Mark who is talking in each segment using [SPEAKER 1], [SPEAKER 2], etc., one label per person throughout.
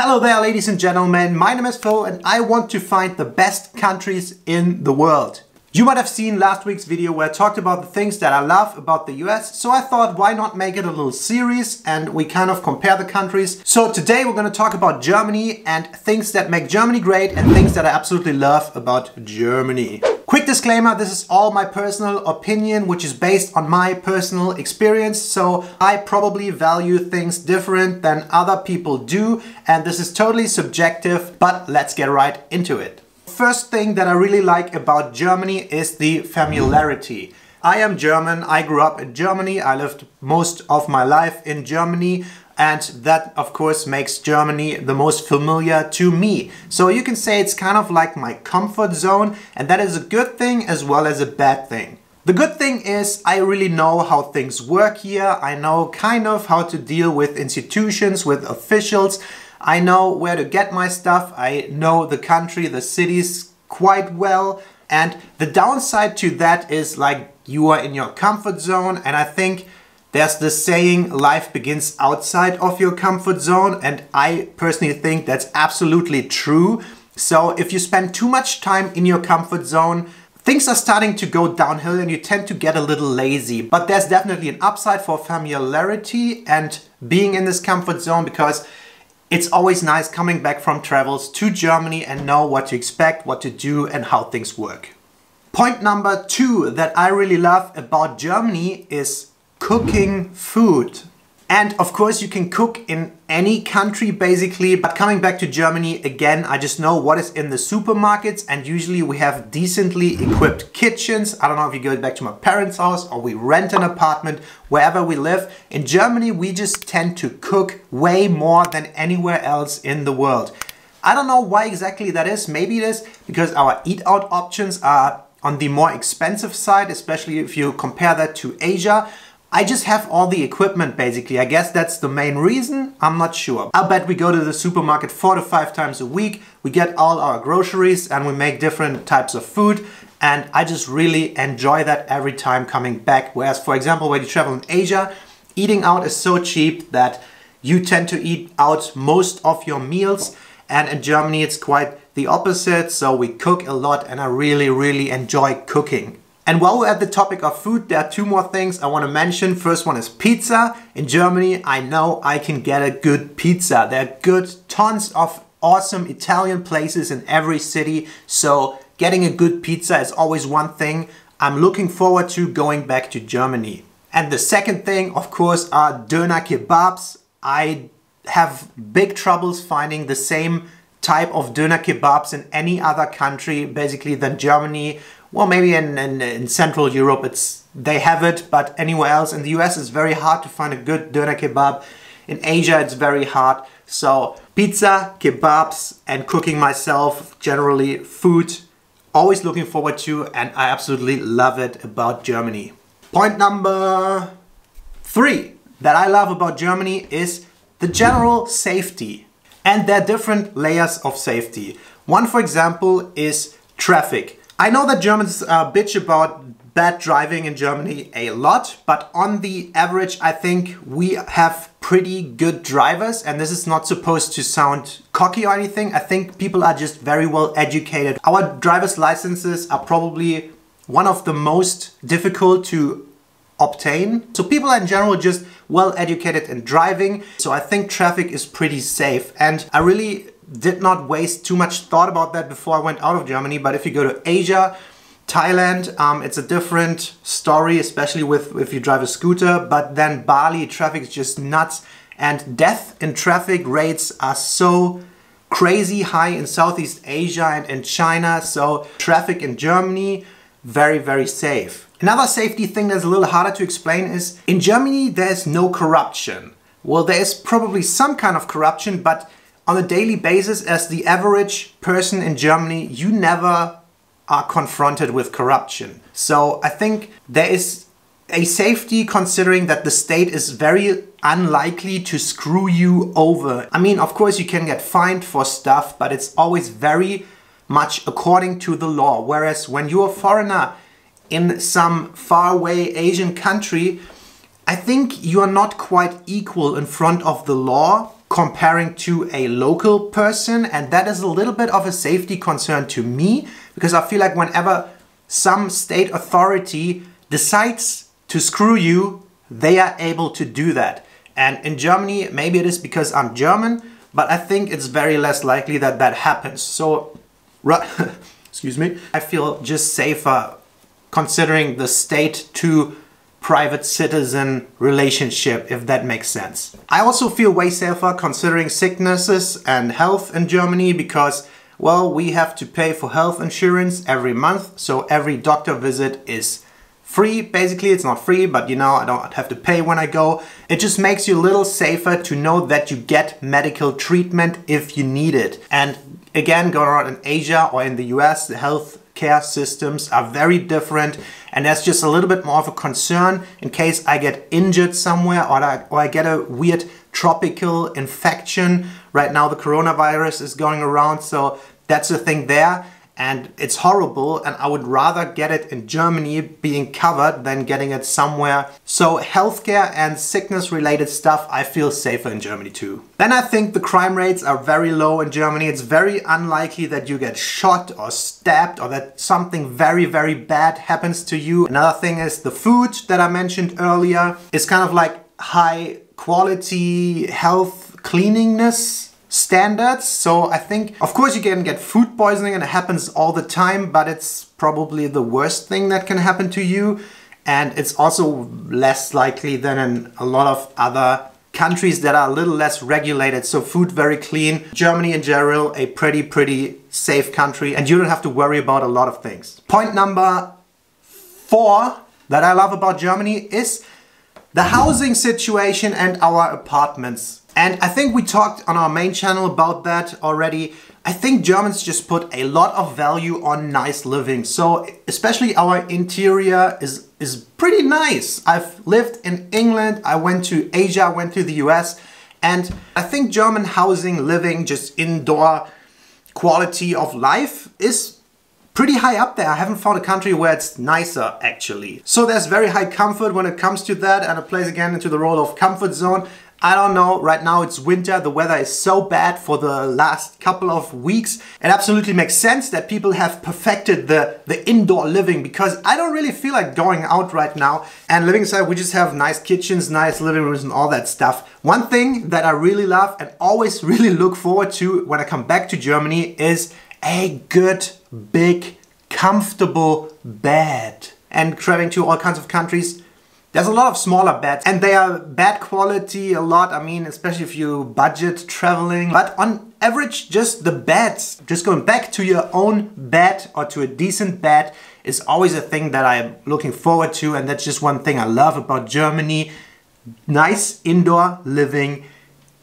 [SPEAKER 1] Hello there, ladies and gentlemen, my name is Phil and I want to find the best countries in the world. You might have seen last week's video where I talked about the things that I love about the US, so I thought why not make it a little series and we kind of compare the countries. So today we're going to talk about Germany and things that make Germany great and things that I absolutely love about Germany. Quick disclaimer, this is all my personal opinion, which is based on my personal experience, so I probably value things different than other people do, and this is totally subjective, but let's get right into it. First thing that I really like about Germany is the familiarity. I am German, I grew up in Germany, I lived most of my life in Germany, and that of course makes Germany the most familiar to me. So you can say it's kind of like my comfort zone, and that is a good thing as well as a bad thing. The good thing is I really know how things work here. I know kind of how to deal with institutions, with officials. I know where to get my stuff. I know the country, the cities quite well. And the downside to that is like you are in your comfort zone, and I think there's this saying, life begins outside of your comfort zone, and I personally think that's absolutely true. So if you spend too much time in your comfort zone, things are starting to go downhill and you tend to get a little lazy. But there's definitely an upside for familiarity and being in this comfort zone, because it's always nice coming back from travels to Germany and know what to expect, what to do and how things work. Point number 2 that I really love about Germany is cooking food. And of course you can cook in any country basically, but coming back to Germany again, I just know what is in the supermarkets, and usually we have decently equipped kitchens. I don't know if you go back to my parents' house or we rent an apartment, wherever we live. In Germany we just tend to cook way more than anywhere else in the world. I don't know why exactly that is. Maybe it is because our eat out options are on the more expensive side, especially if you compare that to Asia. I just have all the equipment basically. I guess that's the main reason. I'm not sure. I bet we go to the supermarket 4 to 5 times a week. We get all our groceries and we make different types of food. And I just really enjoy that every time coming back. Whereas, for example, when you travel in Asia, eating out is so cheap that you tend to eat out most of your meals. And in Germany, it's quite the opposite. So we cook a lot and I really enjoy cooking. And while we're at the topic of food, there are 2 more things I want to mention. First one is pizza. In Germany, I know I can get a good pizza. There are good tons of awesome Italian places in every city. So getting a good pizza is always one thing I'm looking forward to going back to Germany. And the second thing, of course, are doner kebabs. I have big troubles finding the same type of doner kebabs in any other country basically than Germany. Well, maybe in Central Europe they have it, but anywhere else in the US it's very hard to find a good doner kebab. In Asia it's very hard. So pizza, kebabs and cooking myself, generally food, always looking forward to, and I absolutely love it about Germany. Point number 3 that I love about Germany is the general safety. And there are different layers of safety. One, for example, is traffic. I know that Germans bitch about bad driving in Germany a lot, but on the average I think we have pretty good drivers, and this is not supposed to sound cocky or anything. I think people are just very well educated. Our driver's licenses are probably one of the most difficult to obtain. So people are in general just well educated in driving. So I think traffic is pretty safe, and I really did not waste too much thought about that before I went out of Germany. But if you go to Asia, Thailand, it's a different story, especially if you drive a scooter. But then Bali, traffic is just nuts, and death in traffic rates are so crazy high in Southeast Asia and in China. So traffic in Germany, very safe. Another safety thing that's a little harder to explain is in Germany there's no corruption. Well, there is probably some kind of corruption, but on a daily basis, as the average person in Germany, you never are confronted with corruption. So I think there is a safety considering that the state is very unlikely to screw you over. I mean, of course you can get fined for stuff, but it's always very much according to the law. Whereas when you're a foreigner in some faraway Asian country, I think you are not quite equal in front of the law. comparing to a local person, and that is a little bit of a safety concern to me, because I feel like whenever some state authority decides to screw you, they are able to do that. And in Germany, maybe it is because I'm German, but I think it's very less likely that that happens. So, excuse me, I feel just safer considering the state to private citizen relationship, if that makes sense. I also feel way safer considering sicknesses and health in Germany because, well, we have to pay for health insurance every month, so every doctor visit is free. Basically, it's not free, but you know, I don't have to pay when I go. It just makes you a little safer to know that you get medical treatment if you need it. And again, going around in Asia or in the US, the health care systems are very different, and that's just a little bit more of a concern in case I get injured somewhere or I get a weird tropical infection. Right now the coronavirus is going around, so that's the thing there, and it's horrible, and I would rather get it in Germany being covered than getting it somewhere. So healthcare and sickness related stuff, I feel safer in Germany too. Then I think the crime rates are very low in Germany. It's very unlikely that you get shot or stabbed or that something very, very bad happens to you. Another thing is the food that I mentioned earlier is kind of like high quality health cleanliness standards. So I think, of course, you can get food poisoning and it happens all the time, but it's probably the worst thing that can happen to you. And it's also less likely than in a lot of other countries that are a little less regulated. So food very clean. Germany in general, a pretty safe country, and you don't have to worry about a lot of things. Point number 4 that I love about Germany is the housing situation and our apartments. And I think we talked on our main channel about that already. I think Germans just put a lot of value on nice living. So especially our interior is pretty nice. I've lived in England, I went to Asia, I went to the US, and I think German housing, living, just indoor quality of life is pretty high up there. I haven't found a country where it's nicer actually. So there's very high comfort when it comes to that, and it plays again into the role of comfort zone. I don't know, right now it's winter, the weather is so bad for the last couple of weeks. It absolutely makes sense that people have perfected the indoor living, because I don't really feel like going out right now. And living inside, we just have nice kitchens, nice living rooms and all that stuff. One thing that I really love and always really look forward to when I come back to Germany is a good, big, comfortable bed. And traveling to all kinds of countries, there's a lot of smaller beds and they are bad quality a lot. I mean, especially if you budget traveling. But on average, just the beds, just going back to your own bed or to a decent bed is always a thing that I'm looking forward to. And that's just one thing I love about Germany. Nice indoor living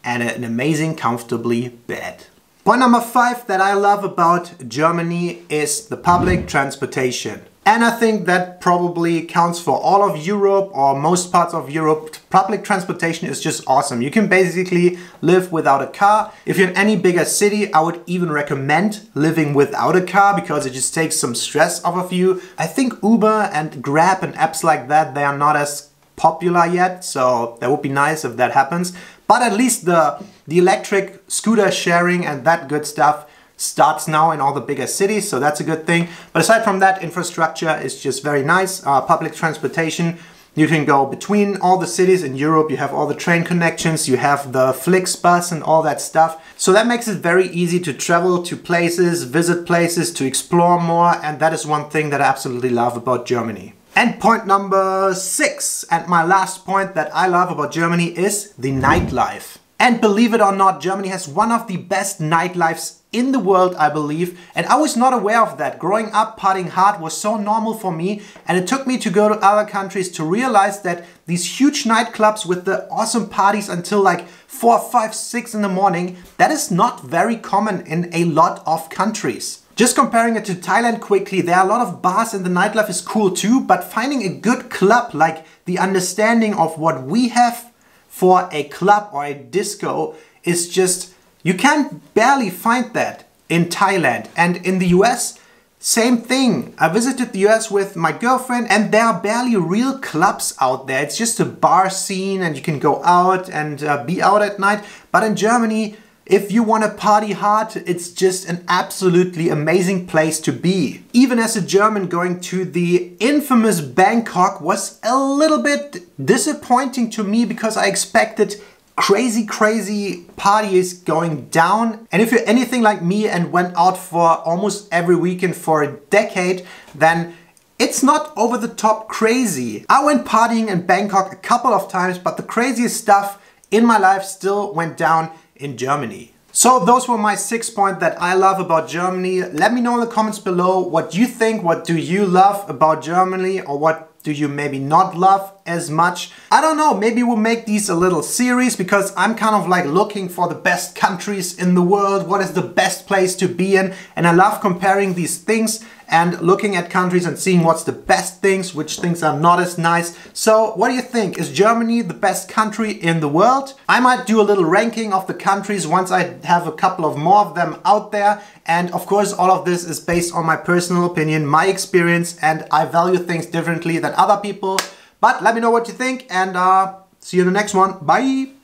[SPEAKER 1] and an amazing, comfortably bed. Point number 5 that I love about Germany is the public transportation. And I think that probably counts for all of Europe or most parts of Europe. Public transportation is just awesome. You can basically live without a car. If you're in any bigger city, I would even recommend living without a car because it just takes some stress off of you. I think Uber and Grab and apps like that, they are not as popular yet. So that would be nice if that happens. But at least the electric scooter sharing and that good stuff starts now in all the bigger cities, so that's a good thing. But aside from that, infrastructure is just very nice. Public transportation, you can go between all the cities in Europe, you have all the train connections, you have the Flixbus and all that stuff. So that makes it very easy to travel to places, visit places, to explore more, and that is one thing that I absolutely love about Germany. And point number 6, and my last point that I love about Germany is the nightlife. And believe it or not, Germany has one of the best nightlifes in the world, I believe. And I was not aware of that. Growing up, partying hard was so normal for me. And it took me to go to other countries to realize that these huge nightclubs with the awesome parties until like 4, 5, 6 in the morning, that is not very common in a lot of countries. Just comparing it to Thailand quickly, there are a lot of bars and the nightlife is cool too. But finding a good club, like the understanding of what we have for a club or a disco, is just, you can barely find that in Thailand. And in the US, Same thing. I visited the US with my girlfriend and there are barely real clubs out there. It's just a bar scene and you can go out and be out at night. But in Germany, if you want to party hard, it's just an absolutely amazing place to be. Even as a German, going to the infamous Bangkok was a little bit disappointing to me because I expected crazy parties going down. And if you're anything like me and went out for almost every weekend for a decade, then it's not over the top crazy. I went partying in Bangkok a couple of times, but the craziest stuff in my life still went down in Germany. So those were my 6 points that I love about Germany. Let me know in the comments below what you think, what do you love about Germany, or what do you maybe not love as much? I don't know, maybe we'll make these a little series because I'm kind of like looking for the best countries in the world, what is the best place to be in, and I love comparing these things and looking at countries and seeing what's the best things, which things are not as nice. So what do you think? Is Germany the best country in the world? I might do a little ranking of the countries once I have a couple of more of them out there. And of course, all of this is based on my personal opinion, my experience, and I value things differently than other people. But let me know what you think and see you in the next one. Bye!